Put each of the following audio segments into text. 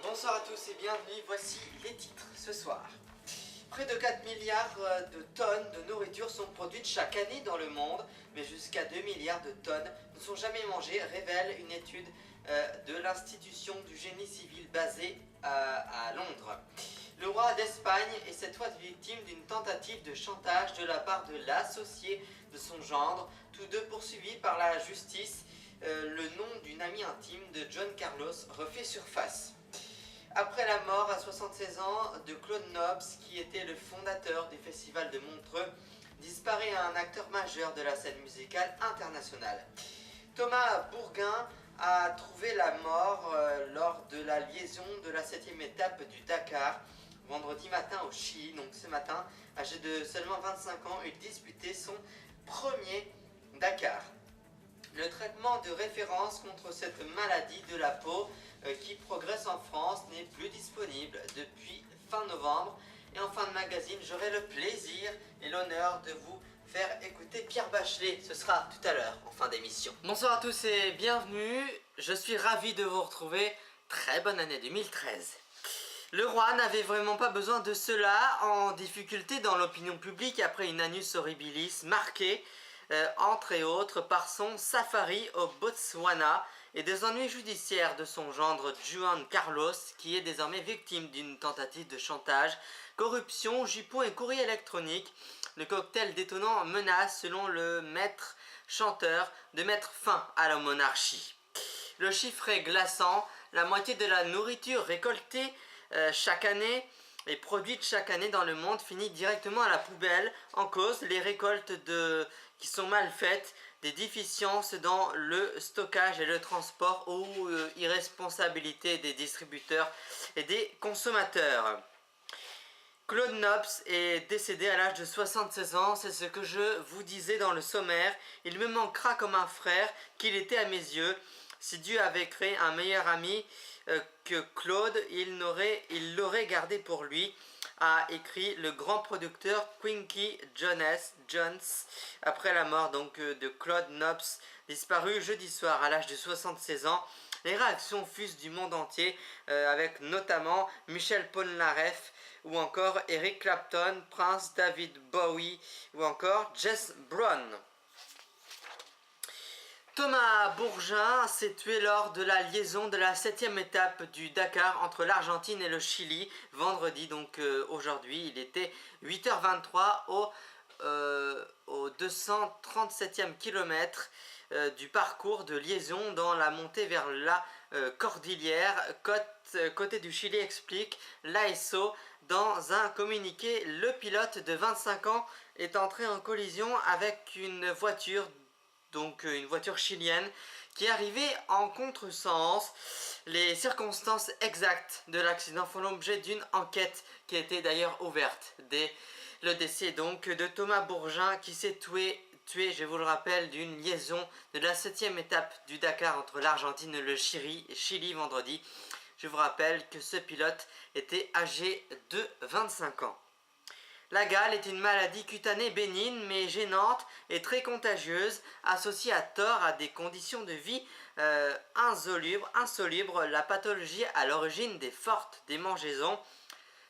Bonsoir à tous et bienvenue, voici les titres ce soir. Près de 4 milliards de tonnes de nourriture sont produites chaque année dans le monde, mais jusqu'à 2 milliards de tonnes ne sont jamais mangées, révèle une étude de l'institution du génie civil basée à Londres. Le roi d'Espagne est cette fois victime d'une tentative de chantage de la part de l'associé de son gendre, tous deux poursuivis par la justice. Le nom d'une amie intime de John Carlos refait surface. Après la mort à 76 ans de Claude Nobs, qui était le fondateur du festival de Montreux, disparaît un acteur majeur de la scène musicale internationale. Thomas Bourgain a trouvé la mort lors de la liaison de la 7e étape du Dakar, vendredi matin au Chili. Donc ce matin, âgé de seulement 25 ans, il disputait son premier Dakar. Le traitement de référence contre cette maladie de la peau qui progresse en France n'est plus disponible depuis fin novembre. Et en fin de magazine, j'aurai le plaisir et l'honneur de vous faire écouter Pierre Bachelet. Ce sera tout à l'heure, en fin d'émission. Bonsoir à tous et bienvenue. Je suis ravi de vous retrouver. Très bonne année 2013. Le roi n'avait vraiment pas besoin de cela, en difficulté dans l'opinion publique après une annus horribilis marquée entre et autres par son safari au Botswana et des ennuis judiciaires de son gendre Juan Carlos, qui est désormais victime d'une tentative de chantage, corruption, jupons et courrier électronique. Le cocktail détonnant menace, selon le maître chanteur, de mettre fin à la monarchie. Le chiffre est glaçant, la moitié de la nourriture récoltée chaque année et produite chaque année dans le monde finit directement à la poubelle. En cause, les récoltes qui sont mal faites, des déficiences dans le stockage et le transport ou irresponsabilité des distributeurs et des consommateurs. Claude Nobs est décédé à l'âge de 76 ans, c'est ce que je vous disais dans le sommaire. Il me manquera comme un frère qu'il était à mes yeux. Si Dieu avait créé un meilleur ami que Claude, il l'aurait gardé pour lui, a écrit le grand producteur Quincy Jones après la mort donc de Claude Nobs, disparu jeudi soir à l'âge de 76 ans. Les réactions fusent du monde entier, avec notamment Michel Polnareff ou encore Eric Clapton, Prince, David Bowie ou encore Jess Brown. Thomas Bourgain s'est tué lors de la liaison de la 7e étape du Dakar entre l'Argentine et le Chili, vendredi, donc aujourd'hui. Il était 8h23 au 237e kilomètre du parcours de liaison dans la montée vers la cordillère. Côté du Chili, explique l'ASO dans un communiqué. Le pilote de 25 ans est entré en collision avec une voiture chilienne qui arrivait en contresens. Les circonstances exactes de l'accident font l'objet d'une enquête qui a été d'ailleurs ouverte dès le décès donc de Thomas Bourgain, qui s'est tué, je vous le rappelle, d'une liaison de la 7e étape du Dakar entre l'Argentine et le Chili vendredi. Je vous rappelle que ce pilote était âgé de 25 ans. La gale est une maladie cutanée bénigne mais gênante et très contagieuse, associée à tort à des conditions de vie insalubres. La pathologie à l'origine des fortes démangeaisons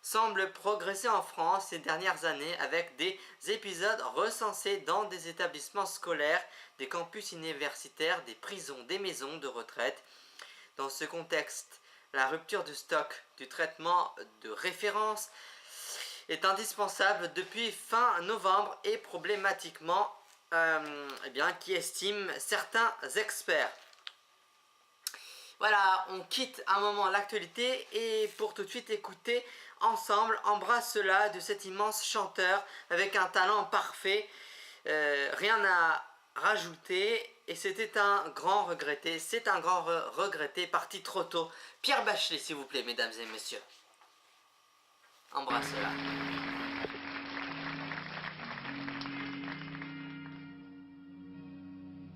semble progresser en France ces dernières années, avec des épisodes recensés dans des établissements scolaires, des campus universitaires, des prisons, des maisons de retraite. Dans ce contexte, la rupture du stock du traitement de référence est indispensable depuis fin novembre et problématiquement qui estiment certains experts. Voilà, on quitte un moment l'actualité et pour tout de suite écouter ensemble Embrasse cela de cet immense chanteur avec un talent parfait, rien à rajouter, et c'était un grand regretté, parti trop tôt. Pierre Bachelet, s'il vous plaît, mesdames et messieurs. Embrasse cela.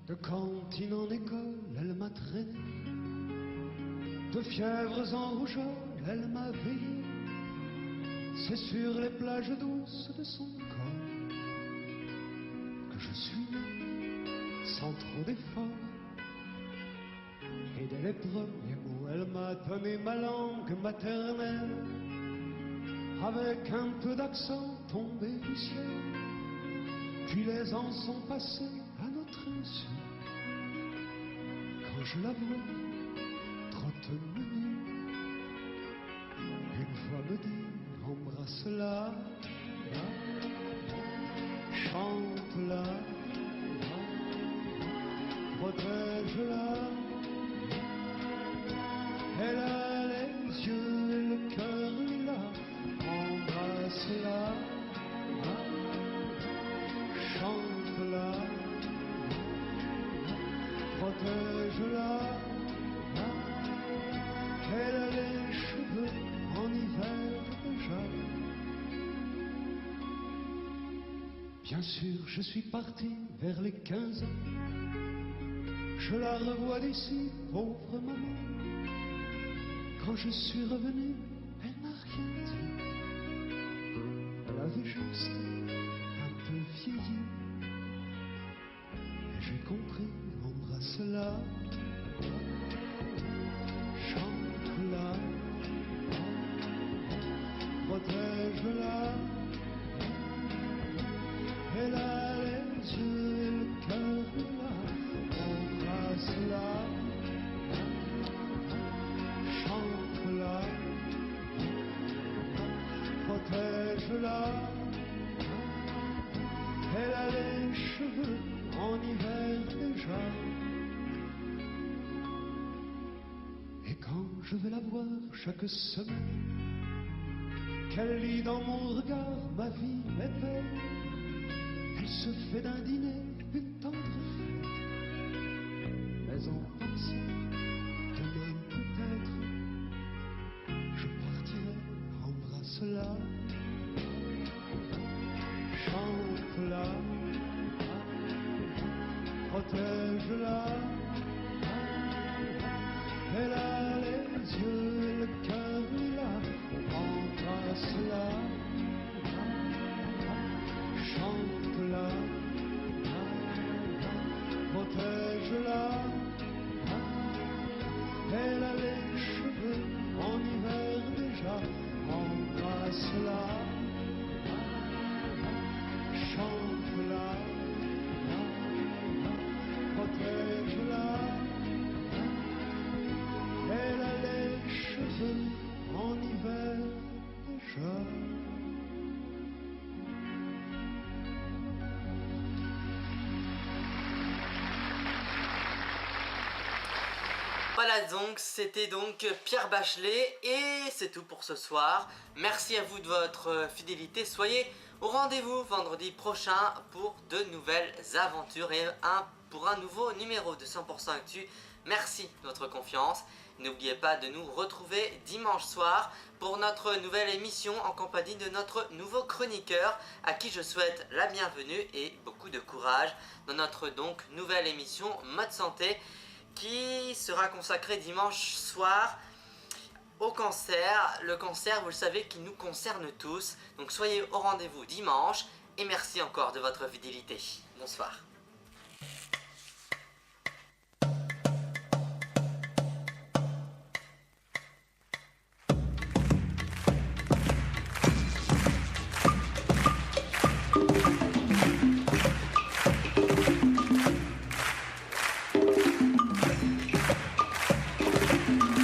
De cantine en école, elle m'a traîné. De fièvres en rougeole, elle m'a veillé. C'est sur les plages douces de son corps que je suis né, sans trop d'efforts. Et dès les premiers mots, elle m'a donné ma langue maternelle, avec un peu d'accent tombé du ciel. Puis les ans sont passés à notre insu. Quand je la vois trotte menue, une voix me dit embrasse-la, chante-la, protège-la. Elle a les yeux et le cœur là, embrasse-la, chante-la, protège-la. Elle a les cheveux en hiver déjà. Bien sûr, je suis parti vers les 15 ans. Je la revois d'ici, pauvre maman. Quand je suis revenu, elle n'a rien dit. Elle avait juste un peu vieilli. Et j'ai compris, embrasse-la, chante-la, protège-la. Elle a les yeux et le cœur là, embrasse-la, chante-la, protège-la. Elle a les cheveux en hiver déjà. Et quand je vais la voir chaque semaine, qu'elle lit dans mon regard ma vie, mes peines, elle se fait d'un dîner une tendre fête. Mais en pensant, demain peut-être, je partirai, embrasse-la, chante-la, protège-la. Elle a les yeux et le cœur là, embrasse-la, chante-la, protège-la. Elle a les cheveux en hiver déjà, embrasse-la, chante-la, protège-la. Elle a les cheveux en hiver déjà. Voilà donc, c'était donc Pierre Bachelet et c'est tout pour ce soir. Merci à vous de votre fidélité. Soyez au rendez-vous vendredi prochain pour de nouvelles aventures et pour un nouveau numéro de 100% Actu. Merci de votre confiance. N'oubliez pas de nous retrouver dimanche soir pour notre nouvelle émission en compagnie de notre nouveau chroniqueur à qui je souhaite la bienvenue et beaucoup de courage dans notre donc nouvelle émission Mode Santé qui sera consacrée dimanche soir au cancer. Le cancer, vous le savez, qui nous concerne tous. Donc soyez au rendez-vous dimanche et merci encore de votre fidélité. Bonsoir.